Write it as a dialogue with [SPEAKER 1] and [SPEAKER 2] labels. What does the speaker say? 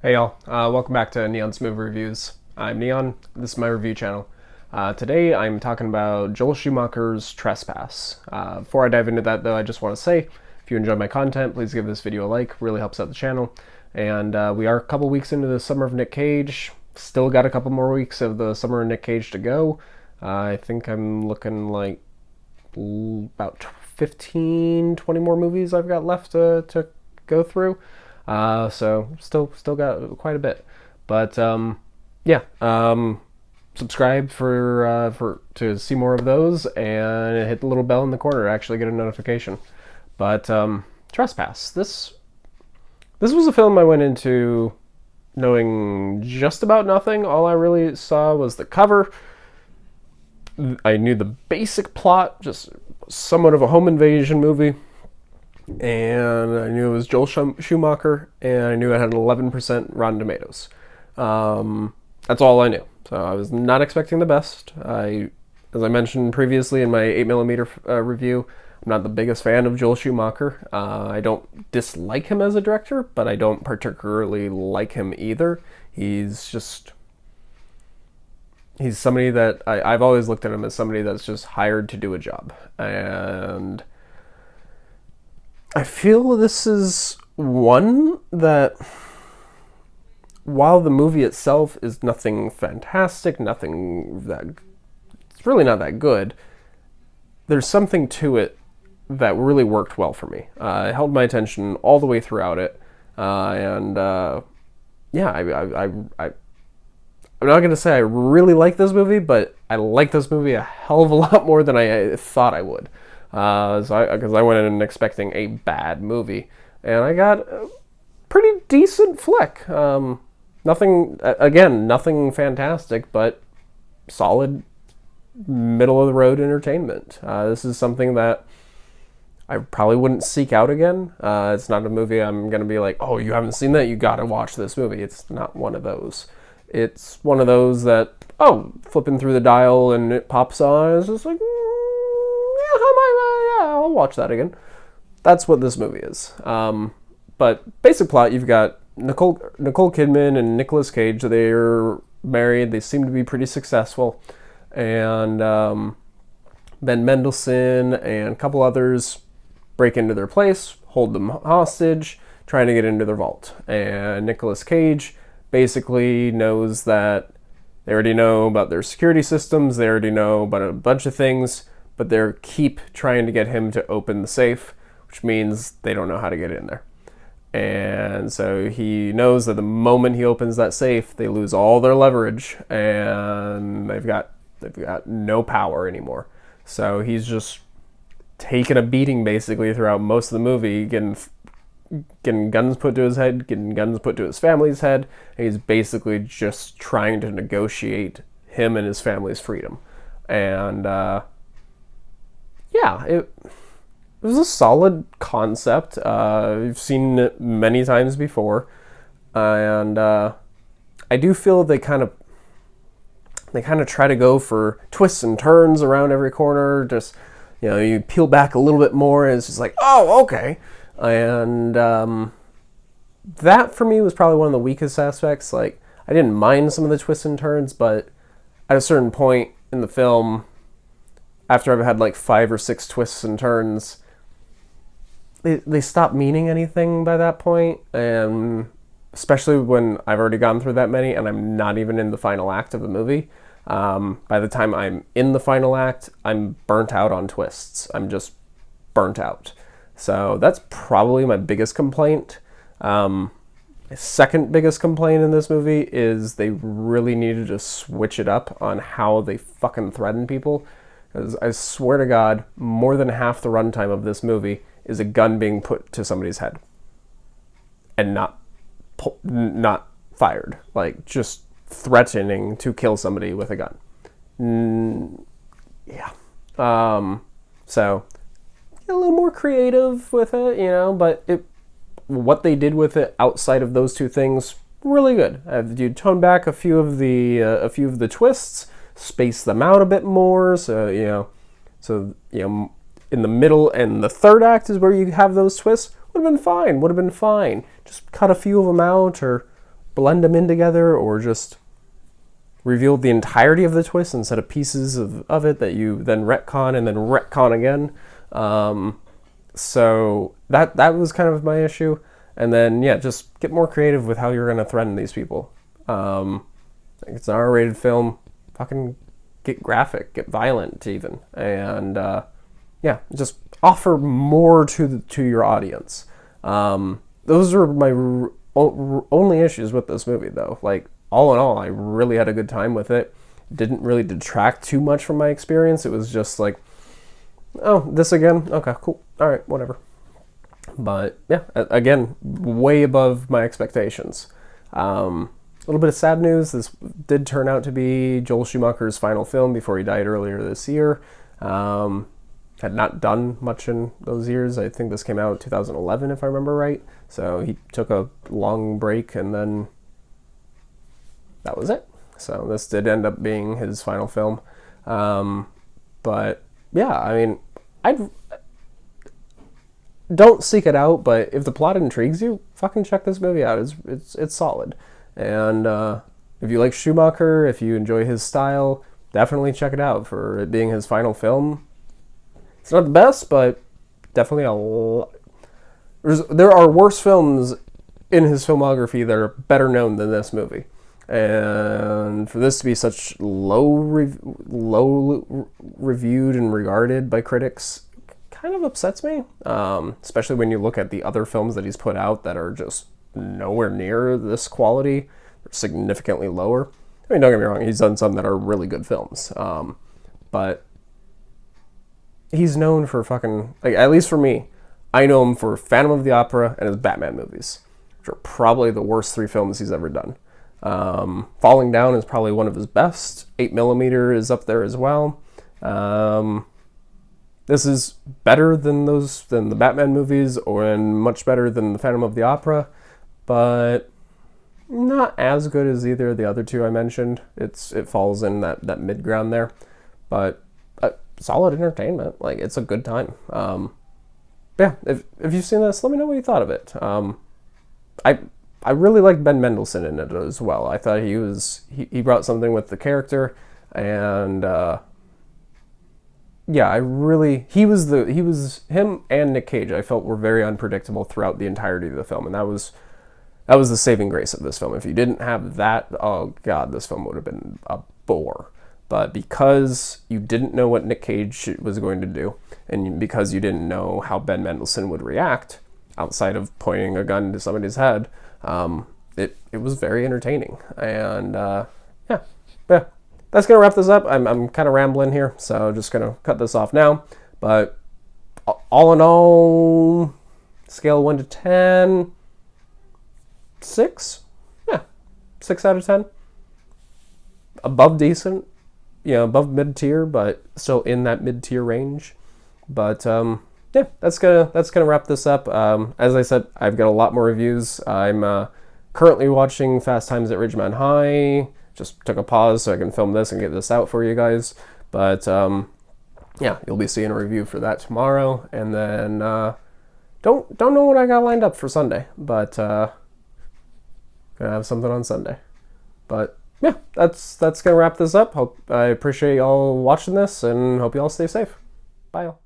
[SPEAKER 1] Hey y'all, welcome back to Neon's Movie Reviews. I'm Neon, this is my review channel. Today I'm talking about Joel Schumacher's Trespass. Before I dive into that though, I just want to say, if you enjoy my content, please give this video a like, really helps out the channel. And we are a couple weeks into the Summer of Nic Cage, still got a couple more weeks of the Summer of Nic Cage to go. I think I'm looking like about 15, 20 more movies I've got left to go through. So still got quite a bit, but yeah. Subscribe for to see more of those, and hit the little bell in the corner to actually get a notification. But Trespass. This was a film I went into knowing just about nothing. All I really saw was the cover. I knew the basic plot, just somewhat of a home invasion movie. And I knew it was Joel Schumacher, and I knew it had an 11% Rotten Tomatoes. That's all I knew. So I was not expecting the best. As I mentioned previously in my 8mm review, I'm not the biggest fan of Joel Schumacher. I don't dislike him as a director, but I don't particularly like him either. He's somebody that I've always looked at him as somebody that's just hired to do a job. And I feel this is one that, while the movie itself is nothing fantastic, it's really not that good, there's something to it that really worked well for me. It held my attention all the way throughout it, yeah, I'm not going to say I really like this movie, but I like this movie a hell of a lot more than I thought I would. Because I went in expecting a bad movie, and I got a pretty decent flick. Nothing fantastic, but solid middle of the road entertainment. This is something that I probably wouldn't seek out again. It's not a movie I'm going to be like, oh, you haven't seen that? You got to watch this movie. It's not one of those. It's one of those that, oh, flipping through the dial and it pops on. It's just like, yeah, I'll watch that again. That's what this movie is. But basic plot, you've got Nicole Kidman and Nicolas Cage. They're married. They seem to be pretty successful. And then Mendelsohn and a couple others break into their place, hold them hostage, trying to get into their vault. And Nicolas Cage basically knows that they already know about their security systems. They already know about a bunch of things, but they keep trying to get him to open the safe, which means they don't know how to get in there. And so he knows that the moment he opens that safe, they lose all their leverage, and they've got no power anymore. So he's just taking a beating basically throughout most of the movie, getting guns put to his head, getting guns put to his family's head, and he's basically just trying to negotiate him and his family's freedom. And yeah, it was a solid concept. I've seen it many times before, and I do feel they kind of try to go for twists and turns around every corner. Just, you peel back a little bit more, and it's just like, oh, okay. And that for me was probably one of the weakest aspects. Like, I didn't mind some of the twists and turns, but at a certain point in the film, after I've had like 5 or 6 twists and turns, they stop meaning anything by that point. And especially when I've already gone through that many and I'm not even in the final act of the movie. By the time I'm in the final act, I'm burnt out on twists. I'm just burnt out. So that's probably my biggest complaint. My second biggest complaint in this movie is they really needed to switch it up on how they fucking threaten people. Because I swear to God, more than half the runtime of this movie is a gun being put to somebody's head and not fired. Like, just threatening to kill somebody with a gun. Yeah. So a little more creative with it, but what they did with it outside of those two things, really good. You tone back a few of the twists, space them out a bit more, so in the middle and the third act is where you have those twists. Would have been fine. Just cut a few of them out, or blend them in together, or just reveal the entirety of the twist instead of pieces of it that you then retcon and then retcon again. So that was kind of my issue. And then, yeah, just get more creative with how you're going to threaten these people. It's an R-rated film. Fucking get graphic, get violent even. And, yeah, just offer more to your audience. Those are my only issues with this movie, though. Like, all in all, I really had a good time with it. Didn't really detract too much from my experience. It was just like, oh, this again? Okay, cool. All right, whatever. But yeah, again, way above my expectations. A little bit of sad news. This did turn out to be Joel Schumacher's final film before he died earlier this year. Had not done much in those years. I think this came out in 2011, if I remember right. So he took a long break, and then that was it. So this did end up being his final film. But yeah, I mean, don't seek it out, but if the plot intrigues you, fucking check this movie out. It's solid. And if you like Schumacher, if you enjoy his style, definitely check it out for it being his final film. It's not the best, but definitely there are worse films in his filmography that are better known than this movie. And for this to be such low reviewed and regarded by critics kind of upsets me, especially when you look at the other films that he's put out that are just nowhere near this quality, or significantly lower. I mean, don't get me wrong, he's done some that are really good films, but he's known for fucking, like, at least for me, I know him for Phantom of the Opera and his Batman movies, which are probably the worst 3 films he's ever done. Falling Down is probably one of his best. 8mm is up there as well. This is better than the Batman movies, and much better than the Phantom of the Opera, but not as good as either of the other 2 I mentioned. It falls in that mid ground there, but solid entertainment. Like, it's a good time. Yeah, if you've seen this, let me know what you thought of it. I really liked Ben Mendelsohn in it as well. I thought he brought something with the character, and yeah, him and Nic Cage, I felt, were very unpredictable throughout the entirety of the film, and that was the saving grace of this film. If you didn't have that, oh god, this film would have been a bore. But because you didn't know what Nic Cage was going to do, and because you didn't know how Ben Mendelsohn would react outside of pointing a gun to somebody's head, it was very entertaining. And yeah, that's gonna wrap this up. I'm kind of rambling here, so just gonna cut this off now. But all in all, scale 1 to 10, 6. Yeah, 6 out of 10. Above decent, above mid-tier, but still in that mid-tier range. But yeah, that's gonna wrap this up. As I said, I've got a lot more reviews. I'm currently watching Fast Times at Ridgemont High. Just took a pause so I can film this and get this out for you guys. But yeah, you'll be seeing a review for that tomorrow. And then don't know what I got lined up for Sunday, but gonna have something on Sunday. But yeah, that's gonna wrap this up. I appreciate y'all watching this, and hope y'all stay safe. Bye, y'all.